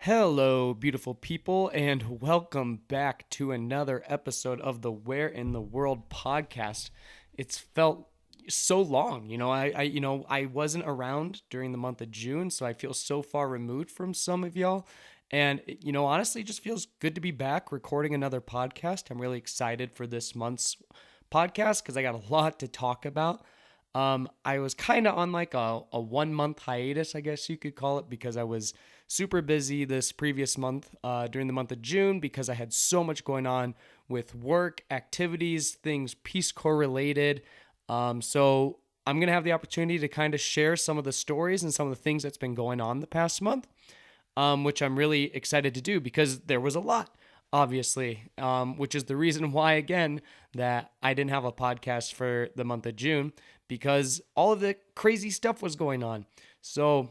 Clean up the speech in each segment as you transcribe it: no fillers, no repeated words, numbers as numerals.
Hello, beautiful people, and welcome back to another episode of the Where in the World podcast. It's felt so long, I wasn't around during the month of June, so I feel so far removed from some of y'all, and honestly, it just feels good to be back recording another podcast. I'm really excited for this month's podcast because I got a lot to talk about. I was kind of on like a 1 month hiatus, I guess you could call it, because I was super busy this previous month during the month of June because I had so much going on with work, activities, things Peace Corps related. So I'm going to have the opportunity to kind of share some of the stories and some of the things that's been going on the past month, which I'm really excited to do because there was a lot, obviously, which is the reason why, again, that I didn't have a podcast for the month of June because all of the crazy stuff was going on. So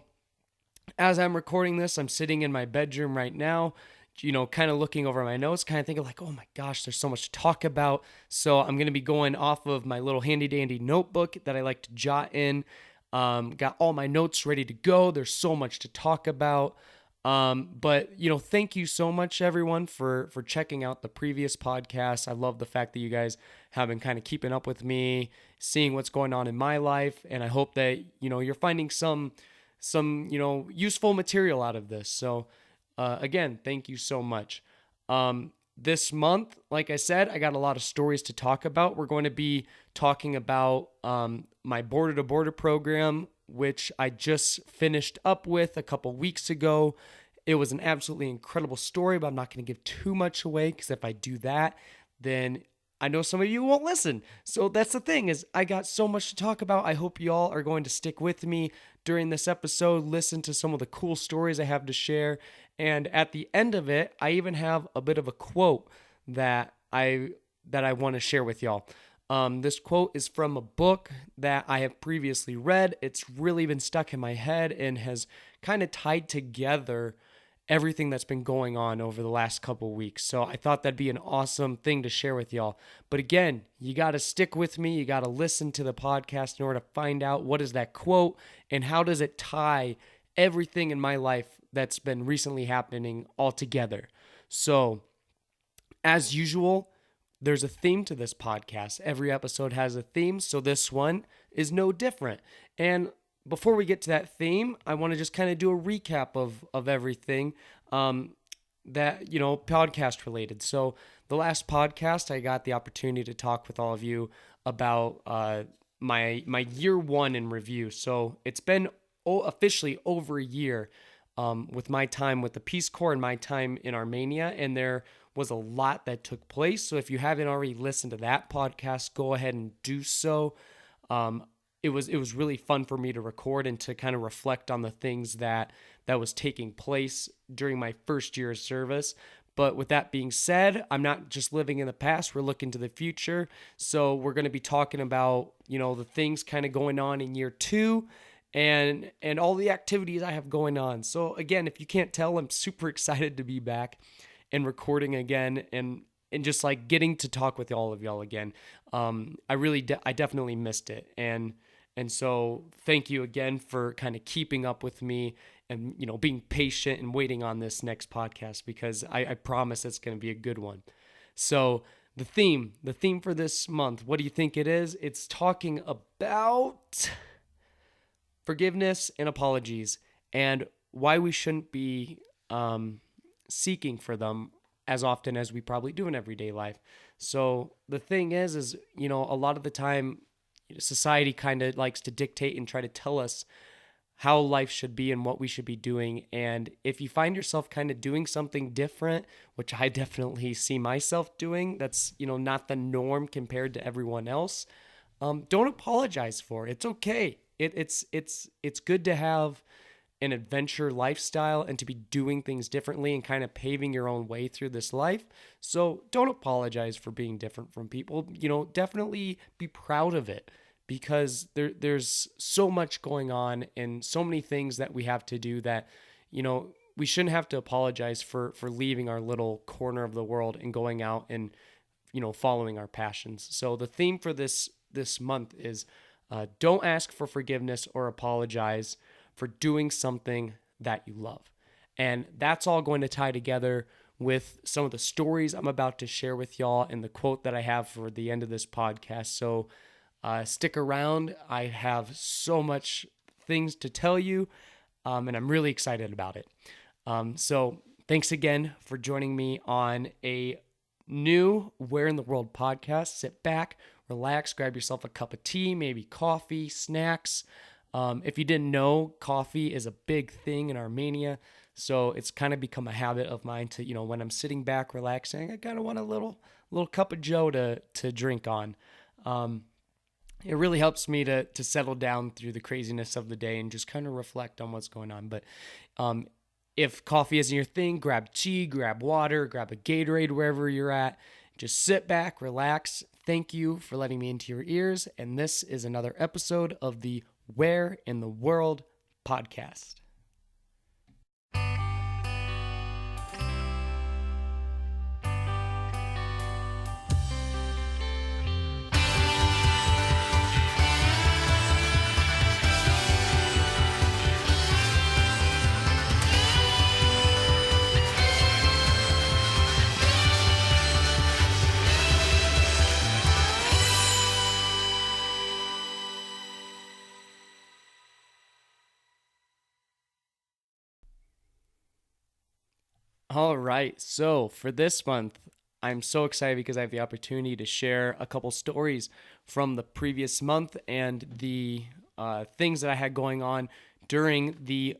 as I'm recording this, I'm sitting in my bedroom right now, kind of looking over my notes, kind of thinking like, oh my gosh, there's so much to talk about. So I'm going to be going off of my little handy dandy notebook that I like to jot in. Got all my notes ready to go. There's so much to talk about. But thank you so much, everyone, for checking out the previous podcast. I love the fact that you guys have been kind of keeping up with me, seeing what's going on in my life, and I hope that you're finding some useful material out of this. So again, thank you so much. This month, like I said, I got a lot of stories to talk about. We're going to be talking about my border to border program, which I just finished up with a couple weeks ago. It was an absolutely incredible story, but I'm not going to give too much away because if I do that, then I know some of you won't listen. So that's the thing, is I got so much to talk about. I hope y'all are going to stick with me during this episode, listen to some of the cool stories I have to share. And at the end of it, I even have a bit of a quote that I want to share with y'all. This quote is from a book that I have previously read. It's really been stuck in my head and has kind of tied together everything that's been going on over the last couple weeks. So I thought that'd be an awesome thing to share with y'all. But again, you got to stick with me. You got to listen to the podcast in order to find out what is that quote and how does it tie everything in my life that's been recently happening all together. So as usual, there's a theme to this podcast. Every episode has a theme, so this one is no different. And before we get to that theme, I want to just kind of do a recap of everything that, podcast related. So the last podcast, I got the opportunity to talk with all of you about my year one in review. So it's been officially over a year with my time with the Peace Corps and my time in Armenia, and there was a lot that took place. So if you haven't already listened to that podcast, go ahead and do so. It was really fun for me to record and to kind of reflect on the things that was taking place during my first year of service. But with that being said, I'm not just living in the past, we're looking to the future. So we're going to be talking about, the things kind of going on in year two and all the activities I have going on. So again, if you can't tell, I'm super excited to be back and recording again and just like getting to talk with all of y'all again. I definitely missed it. And so thank you again for kind of keeping up with me and, being patient and waiting on this next podcast because I promise it's going to be a good one. So the theme for this month, what do you think it is? It's talking about forgiveness and apologies and why we shouldn't be seeking for them as often as we probably do in everyday life. So the thing is, a lot of the time, society kind of likes to dictate and try to tell us how life should be and what we should be doing. And if you find yourself kind of doing something different, which I definitely see myself doing, that's, not the norm compared to everyone else, don't apologize for it. It's okay. It's good to have an adventure lifestyle and to be doing things differently and kind of paving your own way through this life. So don't apologize for being different from people. Definitely be proud of it because there's so much going on and so many things that we have to do that, we shouldn't have to apologize for leaving our little corner of the world and going out and, following our passions. So the theme for this month is don't ask for forgiveness or apologize for doing something that you love. And that's all going to tie together with some of the stories I'm about to share with y'all and the quote that I have for the end of this podcast. So stick around. I have so much things to tell you, and I'm really excited about it. So thanks again for joining me on a new Where in the World podcast. Sit back, relax, grab yourself a cup of tea, maybe coffee, snacks. If you didn't know, coffee is a big thing in Armenia. So it's kind of become a habit of mine to, when I'm sitting back, relaxing, I kind of want a little cup of Joe to drink on. It really helps me to settle down through the craziness of the day and just kind of reflect on what's going on. But if coffee isn't your thing, grab tea, grab water, grab a Gatorade wherever you're at. Just sit back, relax. Thank you for letting me into your ears. And this is another episode of the Where in the World podcast. All right. So for this month, I'm so excited because I have the opportunity to share a couple stories from the previous month and the things that I had going on during the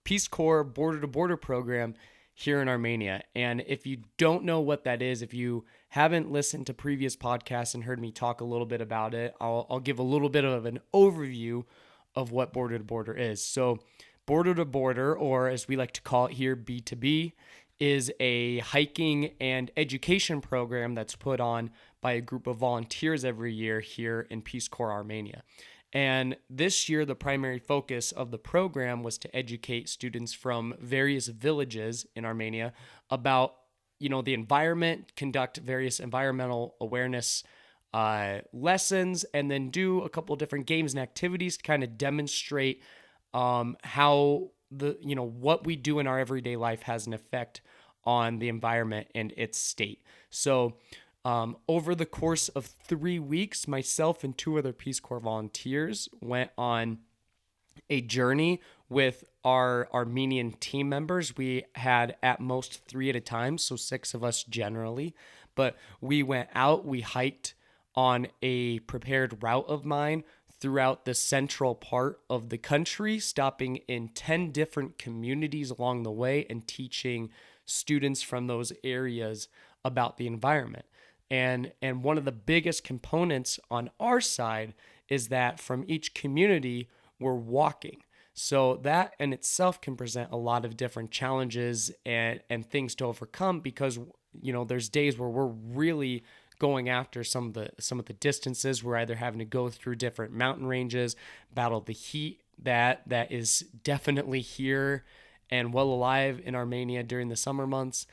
Peace Corps Border to Border program here in Armenia. And if you don't know what that is, if you haven't listened to previous podcasts and heard me talk a little bit about it, I'll give a little bit of an overview of what Border to Border is. So Border to Border, or as we like to call it here, B2B, is a hiking and education program that's put on by a group of volunteers every year here in Peace Corps Armenia. And this year, the primary focus of the program was to educate students from various villages in Armenia about, the environment, conduct various environmental awareness lessons, and then do a couple of different games and activities to kind of demonstrate how what we do in our everyday life has an effect on the environment and its state. So over the course of 3 weeks, myself and 2 other Peace Corps volunteers went on a journey with our Armenian team members. We had at most 3 at a time, so 6 of us generally. But we went out, we hiked on a prepared route of mine throughout the central part of the country, stopping in 10 different communities along the way and teaching students from those areas about the environment. And one of the biggest components on our side is that from each community, we're walking. So that in itself can present a lot of different challenges and things to overcome because, there's days where we're really going after some of the distances. We're either having to go through different mountain ranges, battle the heat that is definitely here and well alive in Armenia during the summer months.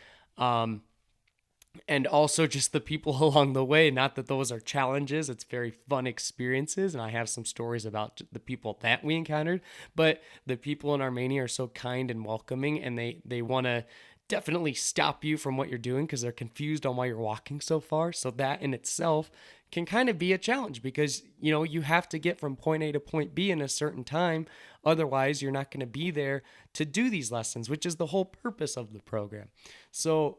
And also just the people along the way. Not that those are challenges. It's very fun experiences. And I have some stories about the people that we encountered. But the people in Armenia are so kind and welcoming, and they want to definitely stop you from what you're doing because they're confused on why you're walking so far. So that in itself can kind of be a challenge because, you have to get from point A to point B in a certain time. Otherwise, you're not going to be there to do these lessons, which is the whole purpose of the program. So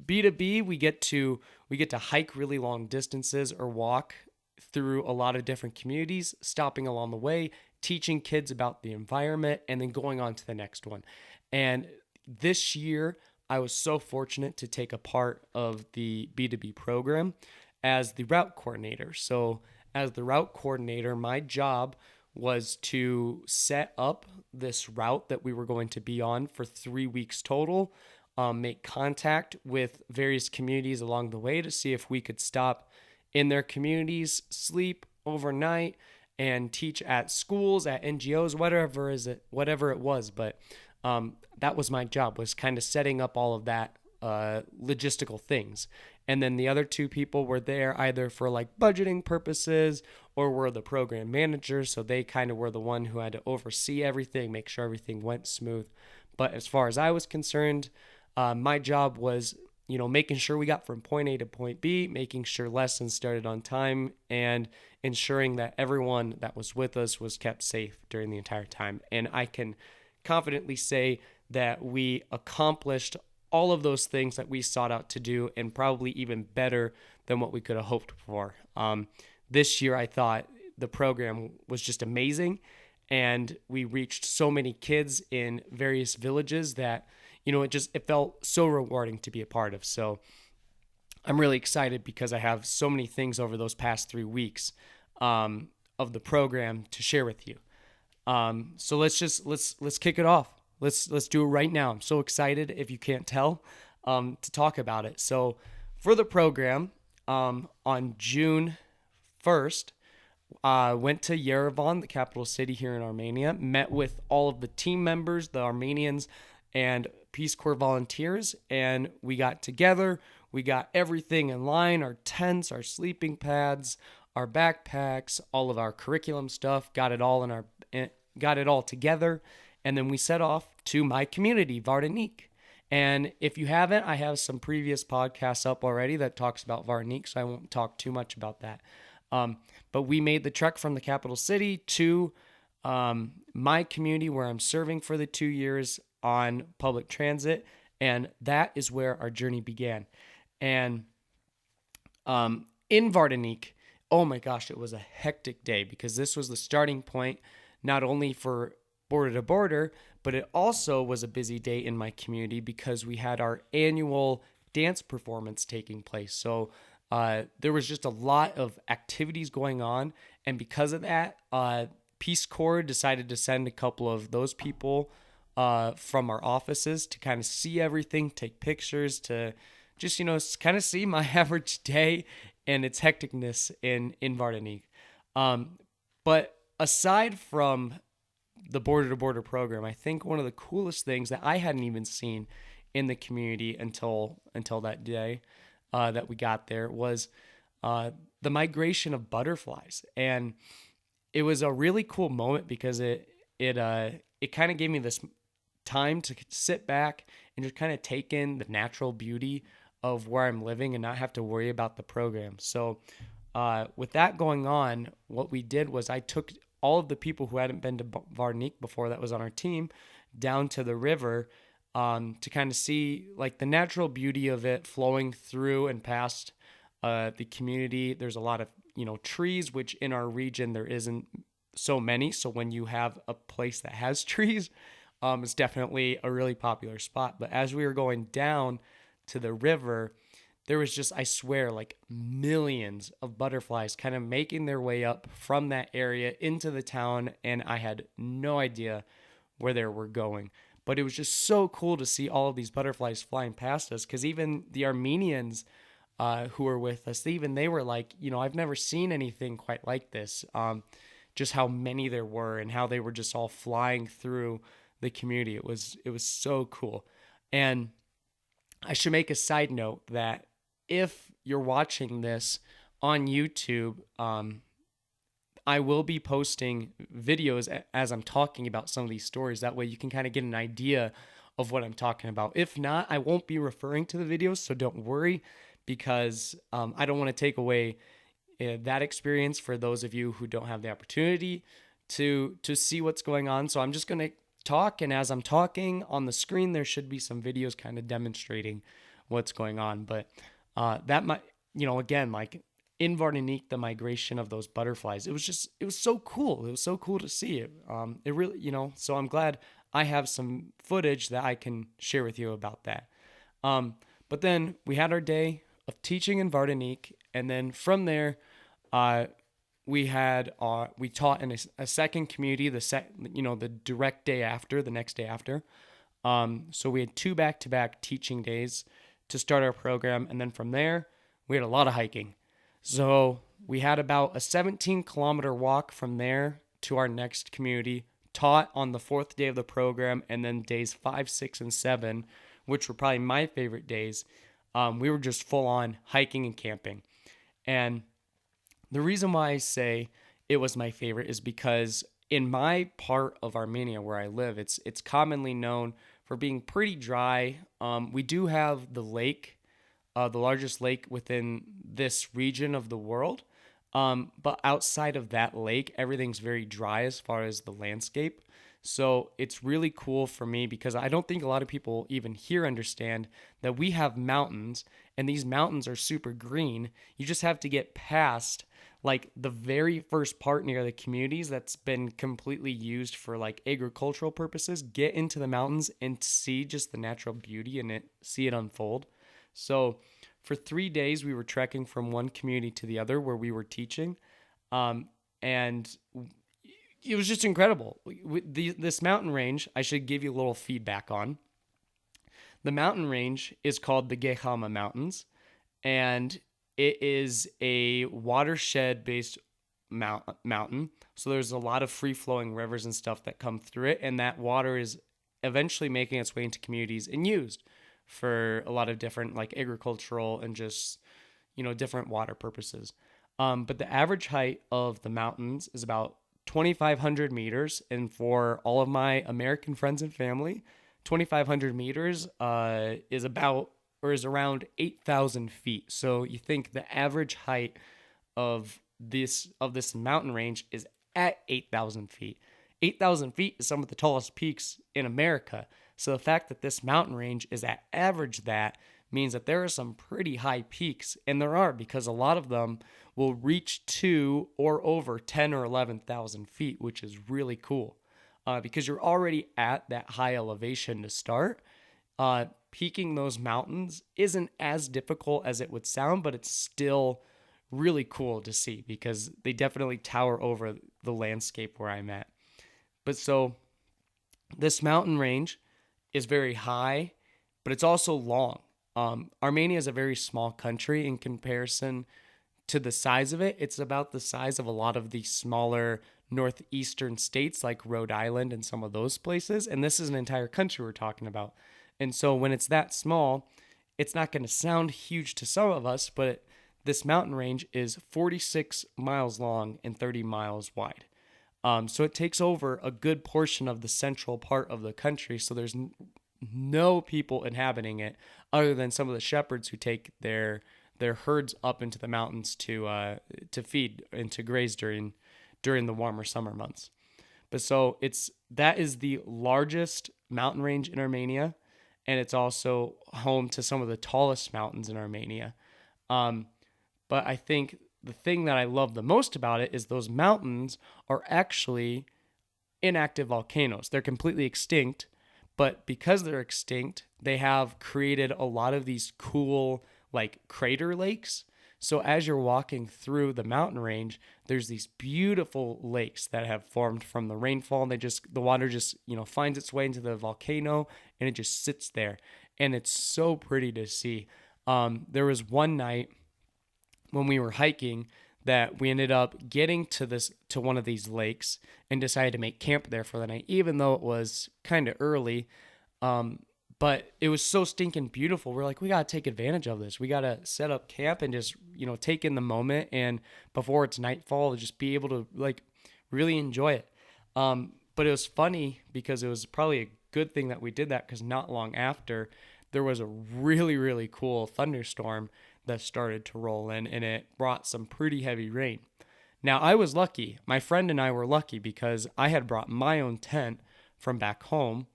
B2B, we get to hike really long distances or walk through a lot of different communities, stopping along the way, teaching kids about the environment, and then going on to the next one. And this year, I was so fortunate to take a part of the B2B program as the route coordinator. So as the route coordinator, my job was to set up this route that we were going to be on for 3 weeks total, make contact with various communities along the way to see if we could stop in their communities, sleep overnight, and teach at schools, at NGOs, whatever it was. But that was my job, was kind of setting up all of that logistical things. And then the other 2 people were there either for like budgeting purposes or were the program managers. So they kind of were the one who had to oversee everything, make sure everything went smooth. But as far as I was concerned, my job was, making sure we got from point A to point B, making sure lessons started on time, and ensuring that everyone that was with us was kept safe during the entire time. And I can confidently say that we accomplished all of those things that we sought out to do, and probably even better than what we could have hoped for. This year, I thought the program was just amazing, and we reached so many kids in various villages that it felt so rewarding to be a part of. So I'm really excited because I have so many things over those past 3 weeks of the program to share with you. So let's kick it off. Let's do it right now. I'm so excited, if you can't tell, to talk about it. So for the program, on June 1st, went to Yerevan, the capital city here in Armenia, met with all of the team members, the Armenians, and Peace Corps volunteers, and we got together. We got everything in line, our tents, our sleeping pads, our backpacks, all of our curriculum stuff, got it all together, and then we set off to my community, Vardanik. And if you haven't, I have some previous podcasts up already that talks about Vardanik, so I won't talk too much about that. But we made the trek from the capital city to my community where I'm serving for the 2 years on public transit, and that is where our journey began. And in Vardanik, oh my gosh, it was a hectic day because this was the starting point not only for Border to Border, but it also was a busy day in my community because we had our annual dance performance taking place. So there was just a lot of activities going on, and because of that, Peace Corps decided to send a couple of those people from our offices to kind of see everything, take pictures, to just, kind of see my average day and its hecticness in Vardanik. But aside from the Border to Border program, I think one of the coolest things that I hadn't even seen in the community until that day that we got there was the migration of butterflies. And it was a really cool moment because it kind of gave me this time to sit back and just kind of take in the natural beauty of where I'm living and not have to worry about the program. So with that going on, what we did was I took all of the people who hadn't been to Vardanik before that was on our team down to the river to kind of see like the natural beauty of it flowing through and past the community. There's a lot of, trees, which in our region there isn't so many. So when you have a place that has trees, it's definitely a really popular spot. But as we were going down to the river, there was just, I swear, like millions of butterflies kind of making their way up from that area into the town, and I had no idea where they were going. But it was just so cool to see all of these butterflies flying past us, because even the Armenians who were with us, they were like, I've never seen anything quite like this. Just how many there were and how they were just all flying through the community. It was so cool. And I should make a side note that if you're watching this on YouTube, I will be posting videos as I'm talking about some of these stories. That way you can kind of get an idea of what I'm talking about. If not, I won't be referring to the videos, so don't worry, because I don't want to take away that experience for those of you who don't have the opportunity to see what's going on. So I'm just going to talk, and as I'm talking on the screen, there should be some videos kind of demonstrating what's going on. But that might, again, like in Vardanik, the migration of those butterflies, it was so cool. It was so cool to see it. It really, so I'm glad I have some footage that I can share with you about that. But then we had our day of teaching in Vardanik, and then from there, we taught in a second community, the direct day after, the next day after. So we had 2 back-to-back teaching days to start our program, and then from there, we had a lot of hiking. So we had about a 17-kilometer walk from there to our next community, taught on the 4th day of the program, and then days 5, 6, and 7, which were probably my favorite days. We were just full on hiking and camping. And the reason why I say it was my favorite is because in my part of Armenia where I live, it's commonly known for being pretty dry. We do have the lake, the largest lake within this region of the world. But outside of that lake, everything's very dry as far as the landscape. So it's really cool for me because I don't think a lot of people even here understand that we have mountains and these mountains are super green. You just have to get past like the very first part near the communities that's been completely used for like agricultural purposes, get into the mountains and see just the natural beauty and see it unfold. So for 3 days, we were trekking from one community to the other where we were teaching. And it was just incredible. This mountain range, I should give you a little feedback on. The mountain range is called the Gehama Mountains, and it is a watershed-based mountain. So there's a lot of free-flowing rivers and stuff that come through it, and that water is eventually making its way into communities and used for a lot of different like agricultural and just, different water purposes. But the average height of the mountains is about 2,500 meters. And for all of my American friends and family, 2,500 meters is around 8,000 feet. So you think the average height of this mountain range is at 8,000 feet. 8,000 feet is some of the tallest peaks in America. So the fact that this mountain range is at average that means that there are some pretty high peaks, and there are because a lot of them will reach to or over 10 or 11,000 feet, which is really cool because you're already at that high elevation to start. Peaking those mountains isn't as difficult as it would sound, but it's still really cool to see because they definitely tower over the landscape where I'm at. But so this mountain range is very high, but it's also long. Armenia is a very small country in comparison to the size of it. It's about the size of a lot of the smaller northeastern states like Rhode Island and some of those places. And this is an entire country we're talking about. And so when it's that small, it's not going to sound huge to some of us, but this mountain range is 46 miles long and 30 miles wide. So it takes over a good portion of the central part of the country. So there's no people inhabiting it other than some of the shepherds who take their herds up into the mountains to feed and to graze during the warmer summer months. But so that is the largest mountain range in Armenia, and it's also home to some of the tallest mountains in Armenia. But I think the thing that I love the most about it is those mountains are actually inactive volcanoes. They're completely extinct, but because they're extinct, they have created a lot of these cool like crater lakes. So as you're walking through the mountain range, there's these beautiful lakes that have formed from the rainfall, and the water just, finds its way into the volcano and it just sits there. And it's so pretty to see. There was one night when we were hiking that we ended up getting to one of these lakes and decided to make camp there for the night, even though it was kind of early. But it was so stinking beautiful. We're like, we got to take advantage of this. We got to set up camp and just, take in the moment. And before it's nightfall, just be able to like really enjoy it. But it was funny because it was probably a good thing that we did that because not long after there was a really, really cool thunderstorm that started to roll in, and it brought some pretty heavy rain. Now, I was lucky. My friend and I were lucky because I had brought my own tent from back home,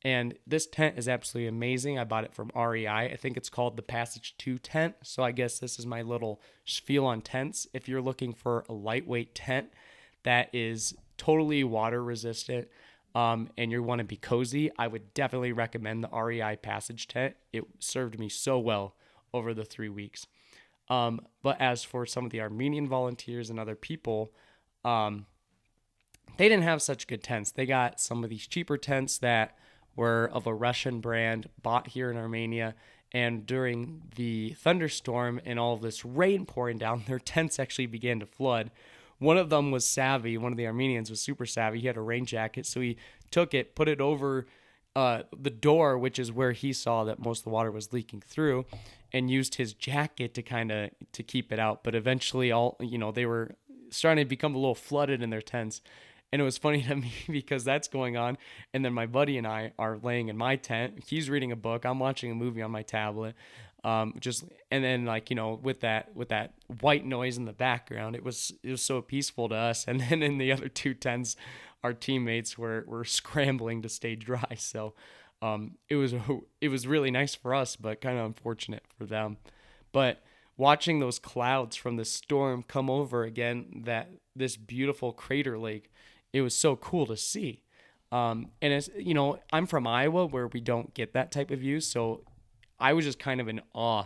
and this tent is absolutely amazing. I bought it from REI. I think it's called the Passage 2 tent, so I guess this is my little spiel on tents. If you're looking for a lightweight tent that is totally water resistant and you want to be cozy, I would definitely recommend the REI Passage tent. It served me so well over the 3 weeks. But as for some of the Armenian volunteers and other people, they didn't have such good tents. They got some of these cheaper tents that were of a Russian brand bought here in Armenia. And during the thunderstorm and all of this rain pouring down, their tents actually began to flood. One of them was savvy. One of the Armenians was super savvy. He had a rain jacket, so he took it, put it over the door, which is where he saw that most of the water was leaking through, and used his jacket to keep it out. But eventually they were starting to become a little flooded in their tents. And it was funny to me because that's going on. And then my buddy and I are laying in my tent. He's reading a book. I'm watching a movie on my tablet. Just and then like with that white noise in the background, it was so peaceful to us. And then in the other two tents, our teammates were scrambling to stay dry. So it was really nice for us, but kind of unfortunate for them. But watching those clouds from the storm come over again, that this beautiful crater lake, it was so cool to see. And it's I'm from Iowa where we don't get that type of view, so I was just kind of in awe,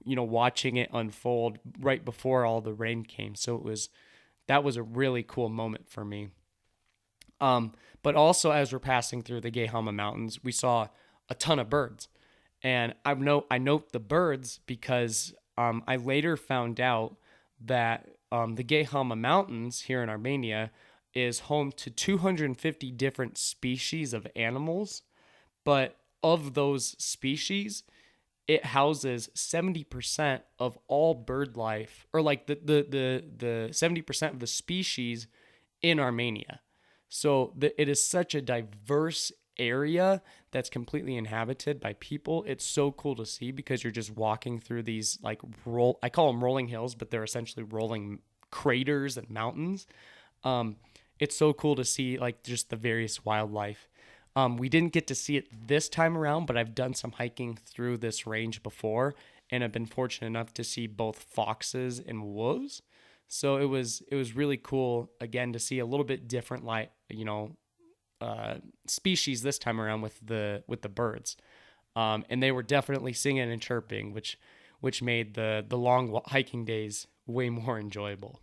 watching it unfold right before all the rain came. So that was a really cool moment for me. But also as we're passing through the Gehama Mountains, we saw a ton of birds. And I note the birds because I later found out that the Gehama Mountains here in Armenia is home to 250 different species of animals. But of those species, it houses 70% of all bird life, or like the 70% of the species in Armenia. So it is such a diverse area that's completely inhabited by people. It's so cool to see because you're just walking through these like I call them rolling hills, but they're essentially rolling craters and mountains. It's so cool to see like just the various wildlife. We didn't get to see it this time around, but I've done some hiking through this range before, and I've been fortunate enough to see both foxes and wolves. So it was really cool again to see a little bit different species this time around with the birds, and they were definitely singing and chirping, which made the long hiking days way more enjoyable.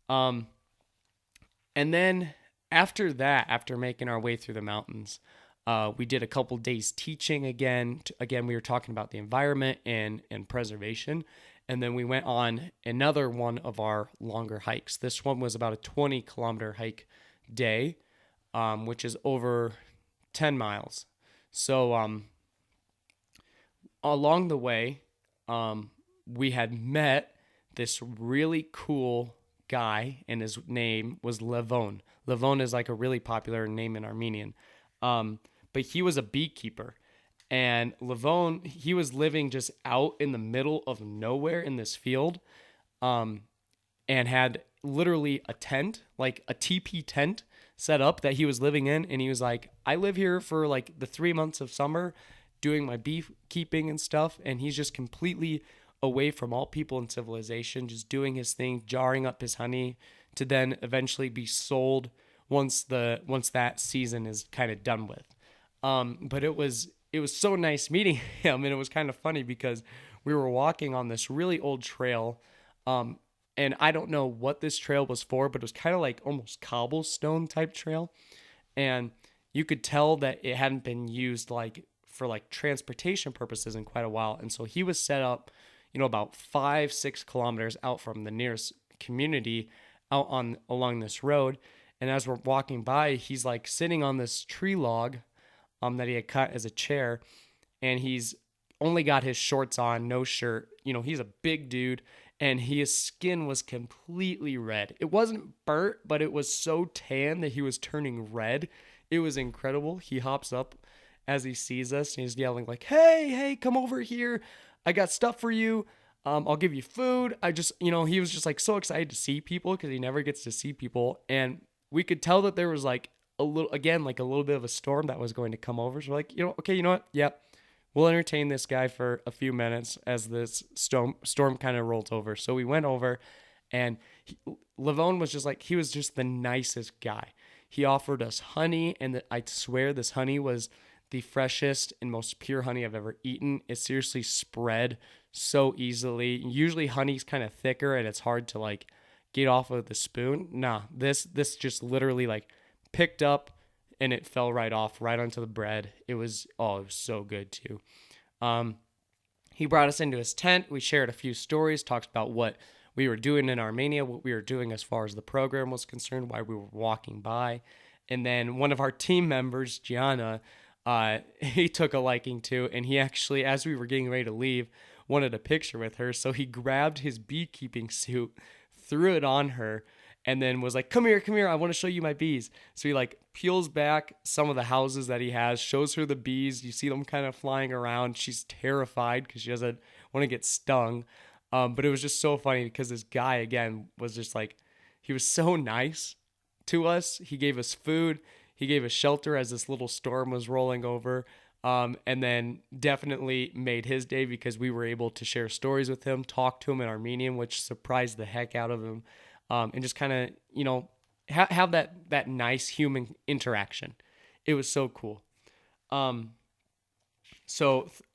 Um, and then after that, after making our way through the mountains, we did a couple days teaching again. Again, we were talking about the environment and preservation. And then we went on another one of our longer hikes. This one was about a 20-kilometer hike day, which is over 10 miles. So along the way, we had met this really cool guy, and his name was Levon. Levon is like a really popular name in Armenian. But he was a beekeeper. And Levon, he was living just out in the middle of nowhere in this field, and had literally a tent, like a teepee tent set up that he was living in. And he was like, I live here for like the 3 months of summer doing my beekeeping and stuff. And he's just completely away from all people and civilization, just doing his thing, jarring up his honey to then eventually be sold once that season is kind of done with. But it was so nice meeting him, and it was kind of funny because we were walking on this really old trail, and I don't know what this trail was for, but it was kind of like almost cobblestone type trail, and you could tell that it hadn't been used like for like transportation purposes in quite a while. And so he was set up, about 5-6 kilometers out from the nearest community out on along this road. And as we're walking by, he's like sitting on this tree log that he had cut as a chair, and he's only got his shorts on, no shirt. He's a big dude, and his skin was completely red. It wasn't burnt, but it was so tan that he was turning red. It was incredible. He hops up as he sees us, and he's yelling like, hey, come over here. I got stuff for you. I'll give you food. He was just like so excited to see people because he never gets to see people. And we could tell that there was like a little bit of a storm that was going to come over. So we're like, okay, you know what? Yep. We'll entertain this guy for a few minutes as this storm kind of rolls over. So we went over, and Levon was just like, he was just the nicest guy. He offered us honey, and I swear this honey was the freshest and most pure honey I've ever eaten. It seriously spread so easily. Usually honey's kind of thicker and it's hard to like get off of the spoon. Nah, this just literally like picked up and it fell right off right onto the bread. It was so good too. He brought us into his tent. We shared a few stories, talked about what we were doing in Armenia, what we were doing as far as the program was concerned, why we were walking by. And then one of our team members, Gianna, he took a liking to, and he actually, as we were getting ready to leave, wanted a picture with her. So he grabbed his beekeeping suit, threw it on her, and then was like, come here, I want to show you my bees. So he like peels back some of the houses that he has, shows her the bees. You see them kind of flying around. She's terrified because she doesn't want to get stung. But it was just so funny because this guy, again, was just like, he was so nice to us. He gave us food. He gave us shelter as this little storm was rolling over. And then definitely made his day because we were able to share stories with him, talk to him in Armenian, which surprised the heck out of him. And just kind of, have that nice human interaction. It was so cool. Um,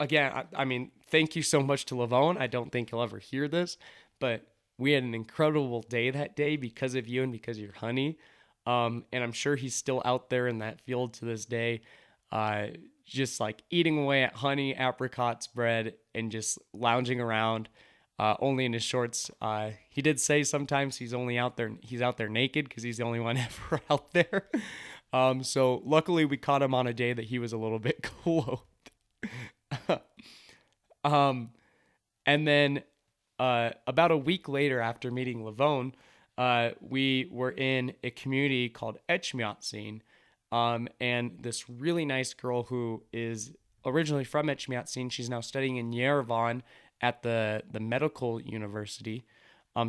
again, I mean, thank you so much to Lavone. I don't think he'll ever hear this, but we had an incredible day that day because of you and because of your honey. And I'm sure he's still out there in that field to this day, just like eating away at honey, apricots, bread, and just lounging around, only in his shorts. He did say sometimes he's out there naked because he's the only one ever out there. So luckily we caught him on a day that he was a little bit clothed. um, and then about a week later, after meeting Lavone, we were in a community called Etchmiadzin, and this really nice girl who is originally from Etchmiadzin, she's now studying in Yerevan at the medical university,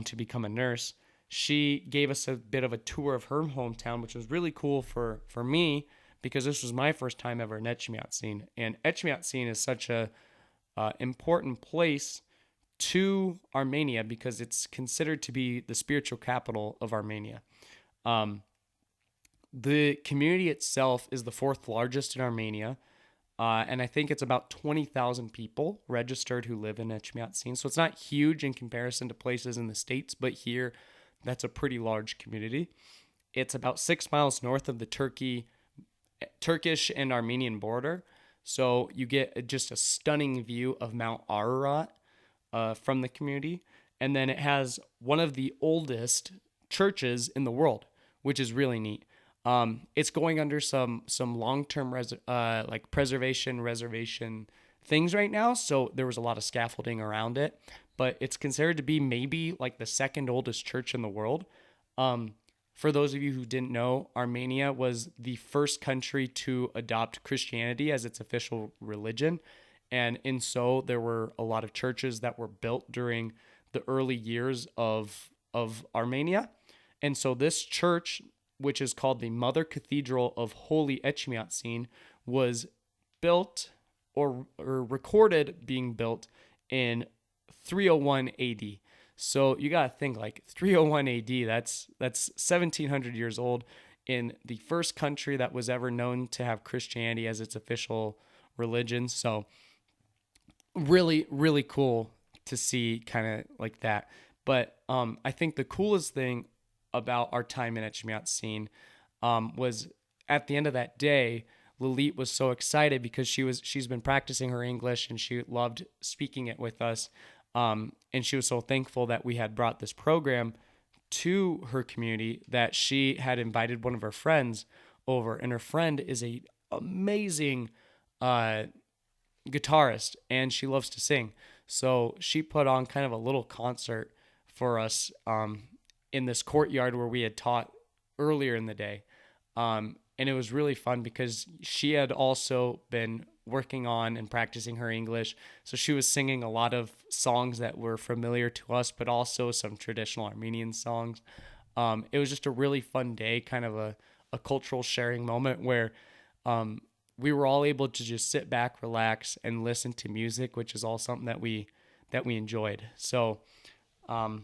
to become a nurse. She gave us a bit of a tour of her hometown, which was really cool for me because this was my first time ever in Etchmiadzin, and Etchmiadzin is such a important place to Armenia because it's considered to be the spiritual capital of Armenia. The community itself is the fourth largest in Armenia, and I think it's about 20,000 people registered who live in Etchmiadzin. So it's not huge in comparison to places in the States, but here that's a pretty large community. It's about 6 miles north of the Turkish and Armenian border. So you get just a stunning view of Mount Ararat from the community. And then it has one of the oldest churches in the world, which is really neat. It's going under some long-term preservation reservation things right now. So there was a lot of scaffolding around it, but it's considered to be maybe like the second oldest church in the world. For those of you who didn't know, Armenia was the first country to adopt Christianity as its official religion. And there were a lot of churches that were built during the early years of Armenia. And so this church, which is called the Mother Cathedral of Holy Etchmiadzin, was built or recorded being built in 301 AD. So you got to think like 301 AD, that's 1700 years old in the first country that was ever known to have Christianity as its official religion. So really, really cool to see kind of like that. But I think the coolest thing about our time in Etchmiadzin was at the end of that day, Lilit was so excited because she's been practicing her English and she loved speaking it with us. And she was so thankful that we had brought this program to her community that she had invited one of her friends over. And her friend is a amazing guitarist and she loves to sing. So she put on kind of a little concert for us in this courtyard where we had taught earlier in the day. And it was really fun because she had also been working on and practicing her English. So she was singing a lot of songs that were familiar to us, but also some traditional Armenian songs. It was just a really fun day, kind of a cultural sharing moment where we were all able to just sit back, relax, and listen to music, which is all something that we enjoyed. So I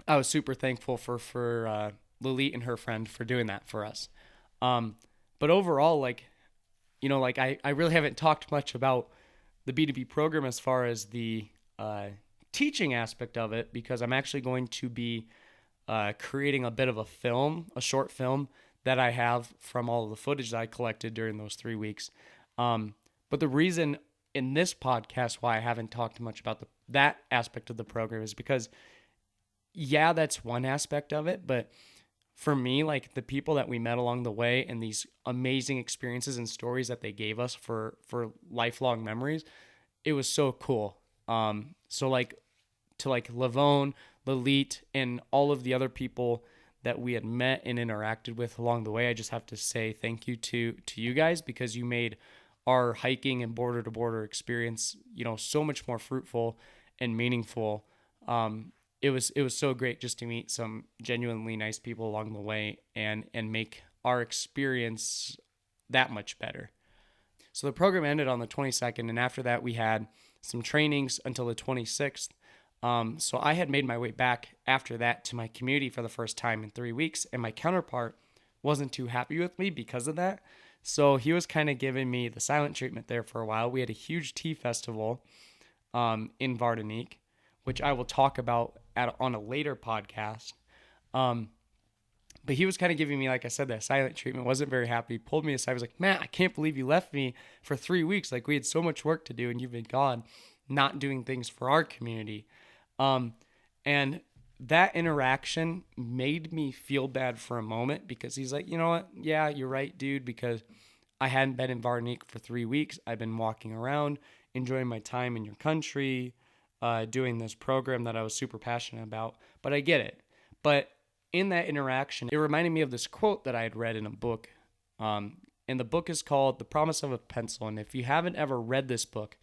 was super thankful for Lilit and her friend for doing that for us. But overall, I really haven't talked much about the B2B program as far as the teaching aspect of it, because I'm actually going to be creating a bit of a short film that I have from all of the footage that I collected during those 3 weeks. But the reason in this podcast why I haven't talked much about that aspect of the program is because, yeah, that's one aspect of it, but for me, like the people that we met along the way and these amazing experiences and stories that they gave us for lifelong memories, it was so cool. So like to Lavone, Lilit, and all of the other people that we had met and interacted with along the way. I just have to say thank you to you guys, because you made our hiking and border to border experience, so much more fruitful and meaningful. It was so great just to meet some genuinely nice people along the way and make our experience that much better. So the program ended on the 22nd, and after that we had some trainings until the 26th. So I had made my way back after that to my community for the first time in 3 weeks, and my counterpart wasn't too happy with me because of that. So he was kind of giving me the silent treatment there for a while. We had a huge tea festival in Vardanique, which I will talk about on a later podcast. But he was kind of giving me, like I said, that silent treatment, wasn't very happy, pulled me aside, was like, "Matt, I can't believe you left me for 3 weeks. Like, we had so much work to do and you've been gone, not doing things for our community." And that interaction made me feel bad for a moment, because he's like, "You know what? Yeah, you're right, dude, because I hadn't been in Vardanique for 3 weeks. I've been walking around, enjoying my time in your country, doing this program that I was super passionate about, but I get it." But in that interaction, it reminded me of this quote that I had read in a book. And the book is called The Promise of a Pencil. And if you haven't ever read this book,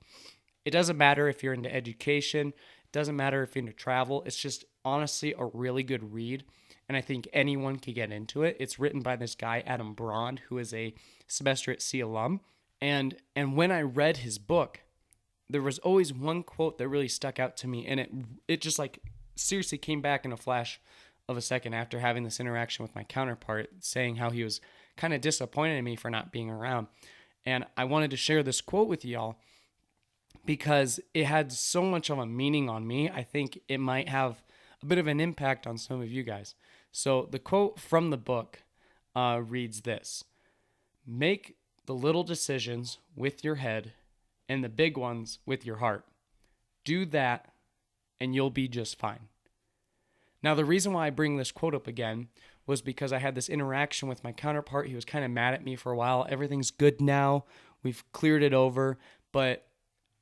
it doesn't matter if you're into education, it doesn't matter if you're into travel. It's just honestly a really good read. And I think anyone could get into it. It's written by this guy, Adam Braun, who is a semester at sea alum. And when I read his book, there was always one quote that really stuck out to me. And it just like seriously came back in a flash of a second after having this interaction with my counterpart, saying how he was kind of disappointed in me for not being around. And I wanted to share this quote with y'all because it had so much of a meaning on me. I think it might have a bit of an impact on some of you guys. So the quote from the book reads this: "Make the little decisions with your head and the big ones with your heart. Do that and you'll be just fine." Now, the reason why I bring this quote up again was because I had this interaction with my counterpart. He was kind of mad at me for a while. Everything's good now. We've cleared it over. But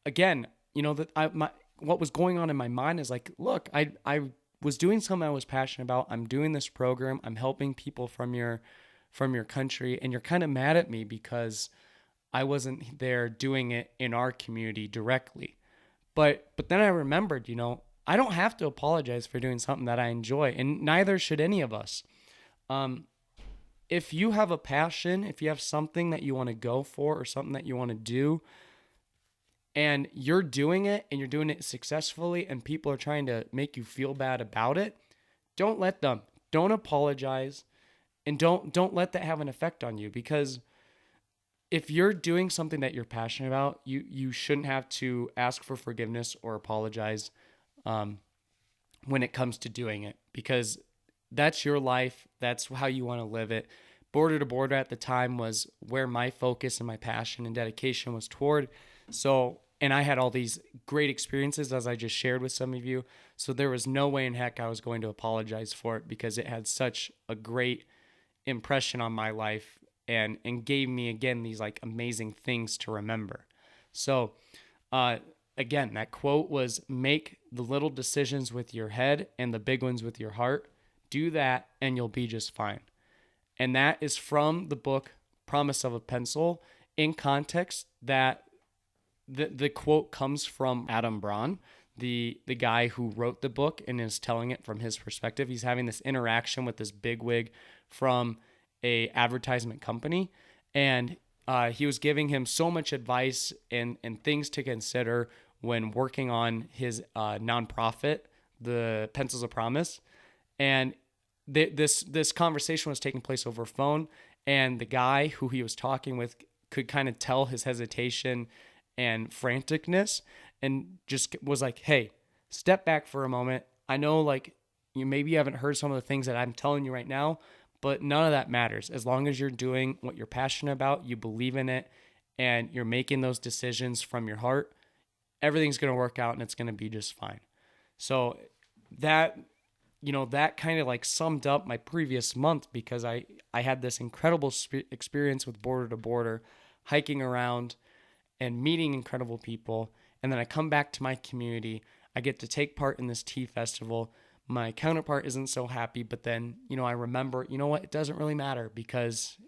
again, what was going on in my mind is like, look, I was doing something I was passionate about. I'm doing this program. I'm helping people from your country, and you're kind of mad at me because I wasn't there doing it in our community directly. But then I remembered, I don't have to apologize for doing something that I enjoy, and neither should any of us. If you have a passion, if you have something that you want to go for or something that you want to do, and you're doing it and you're doing it successfully and people are trying to make you feel bad about it, don't let them. Don't apologize, and don't let that have an effect on you, because if you're doing something that you're passionate about, you shouldn't have to ask for forgiveness or apologize when it comes to doing it, because that's your life. That's how you want to live it. Border to Border at the time was where my focus and my passion and dedication was toward. So, and I had all these great experiences, as I just shared with some of you. So there was no way in heck I was going to apologize for it, because it had such a great impression on my life and gave me, again, these like amazing things to remember. So, again, that quote was, "Make the little decisions with your head and the big ones with your heart. Do that and you'll be just fine." And that is from the book Promise of a Pencil. In context, that the quote comes from Adam Braun, the guy who wrote the book and is telling it from his perspective. He's having this interaction with this bigwig from a advertisement company, and he was giving him so much advice and things to consider when working on his nonprofit, the Pencils of Promise. And this conversation was taking place over phone, and the guy who he was talking with could kind of tell his hesitation and franticness, and just was like, "Hey, step back for a moment. I know like maybe you haven't heard some of the things that I'm telling you right now, but none of that matters. As long as you're doing what you're passionate about, you believe in it, and you're making those decisions from your heart, everything's going to work out and it's going to be just fine." So that kind of like summed up my previous month, because I had this incredible experience with Border to Border, hiking around and meeting incredible people. And then I come back to my community. I get to take part in this tea festival. my counterpart isn't so happy. But then, I remember, what, it doesn't really matter because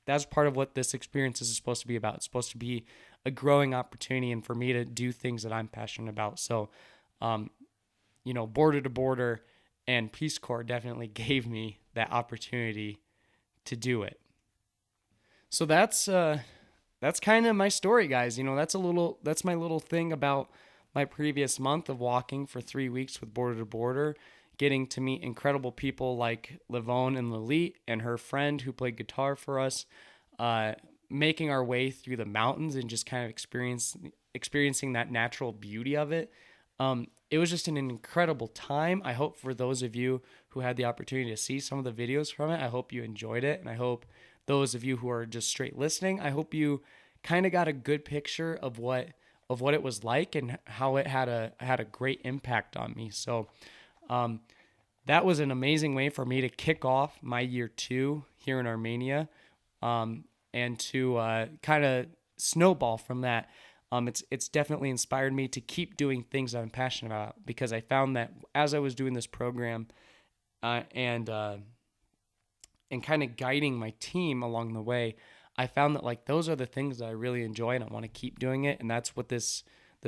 that's part of what this experience is supposed to be about. It's supposed to be a growing opportunity and for me to do things that I'm passionate about. So, Border to Border and Peace Corps definitely gave me that opportunity to do it. So that's kind of my story, guys. That's my little thing about my previous month of walking for 3 weeks with Border to Border, getting to meet incredible people like Livone and Lalit and her friend who played guitar for us, making our way through the mountains and just kind of experiencing that natural beauty of it. It was just an incredible time. I hope for those of you who had the opportunity to see some of the videos from it, I hope you enjoyed it. And I hope those of you who are just straight listening, I hope you kind of got a good picture of what it was like and how it had a great impact on me. So that was an amazing way for me to kick off my year 2 here in Armenia, and to kind of snowball from that. It's definitely inspired me to keep doing things that I'm passionate about, because I found that as I was doing this program and kind of guiding my team along the way, I found that like those are the things that I really enjoy and I want to keep doing it, and that's what this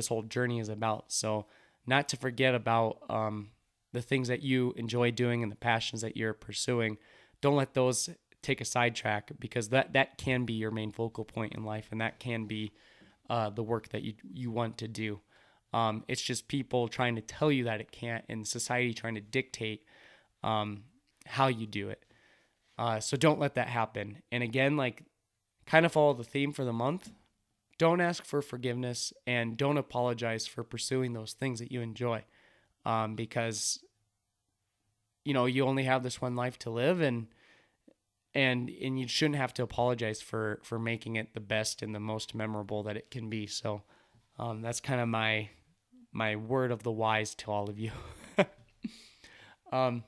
whole journey is about. So not to forget about the things that you enjoy doing and the passions that you're pursuing. Don't let those take a sidetrack, because that can be your main focal point in life, and that can be the work that you want to do. It's just people trying to tell you that it can't, and society trying to dictate how you do it. So don't let that happen. And again, like, kind of follow the theme for the month. Don't ask for forgiveness and don't apologize for pursuing those things that you enjoy, because you only have this one life to live, and you shouldn't have to apologize for making it the best and the most memorable that it can be. So that's kind of my word of the wise to all of you. But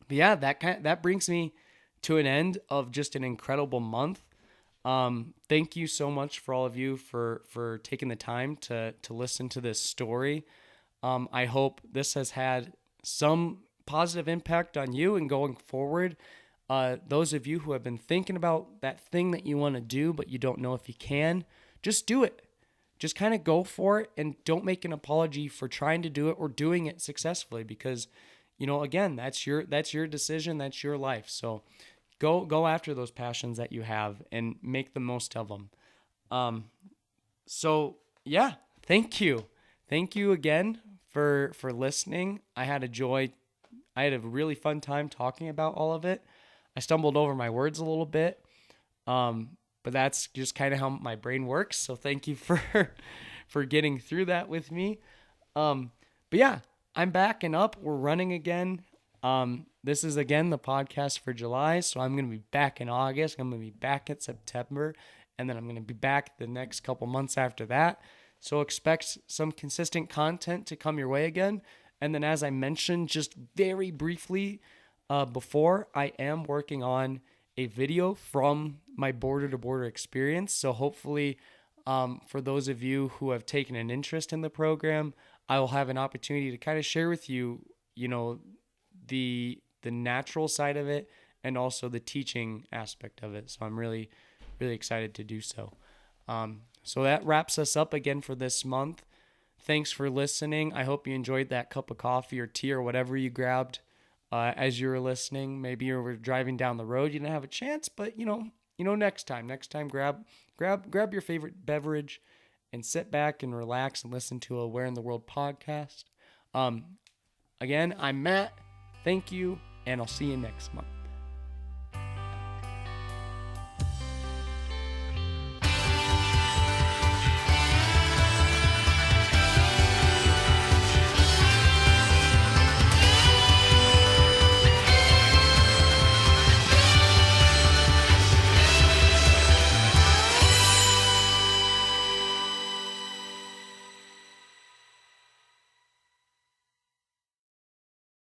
yeah, that brings me to an end of just an incredible month. Thank you so much for all of you for taking the time to listen to this story. I hope this has had some positive impact on you, and going forward, those of you who have been thinking about that thing that you want to do, but you don't know if you can, just do it. Just kind of go for it, and don't make an apology for trying to do it or doing it successfully, because, again, that's your decision. That's your life. So go after those passions that you have and make the most of them. So yeah, thank you. Thank you again for listening. I had a really fun time talking about all of it. I stumbled over my words a little bit, but that's just kind of how my brain works. So thank you for getting through that with me. But yeah, I'm back and up. We're running again. This is again the podcast for July, so I'm going to be back in August. I'm going to be back in September, and then I'm going to be back the next couple months after that. So expect some consistent content to come your way again. And then, as I mentioned just very briefly before, I am working on a video from my Border to Border experience. So hopefully, for those of you who have taken an interest in the program, I will have an opportunity to kind of share with you, the natural side of it and also the teaching aspect of it. So I'm really, really excited to do so. So that wraps us up again for this month. Thanks for listening. I hope you enjoyed that cup of coffee or tea or whatever you grabbed as you were listening. Maybe you were driving down the road, you didn't have a chance, but next time grab your favorite beverage and sit back and relax and listen to a Where in the World podcast. Again, I'm Matt. Thank you, and I'll see you next month.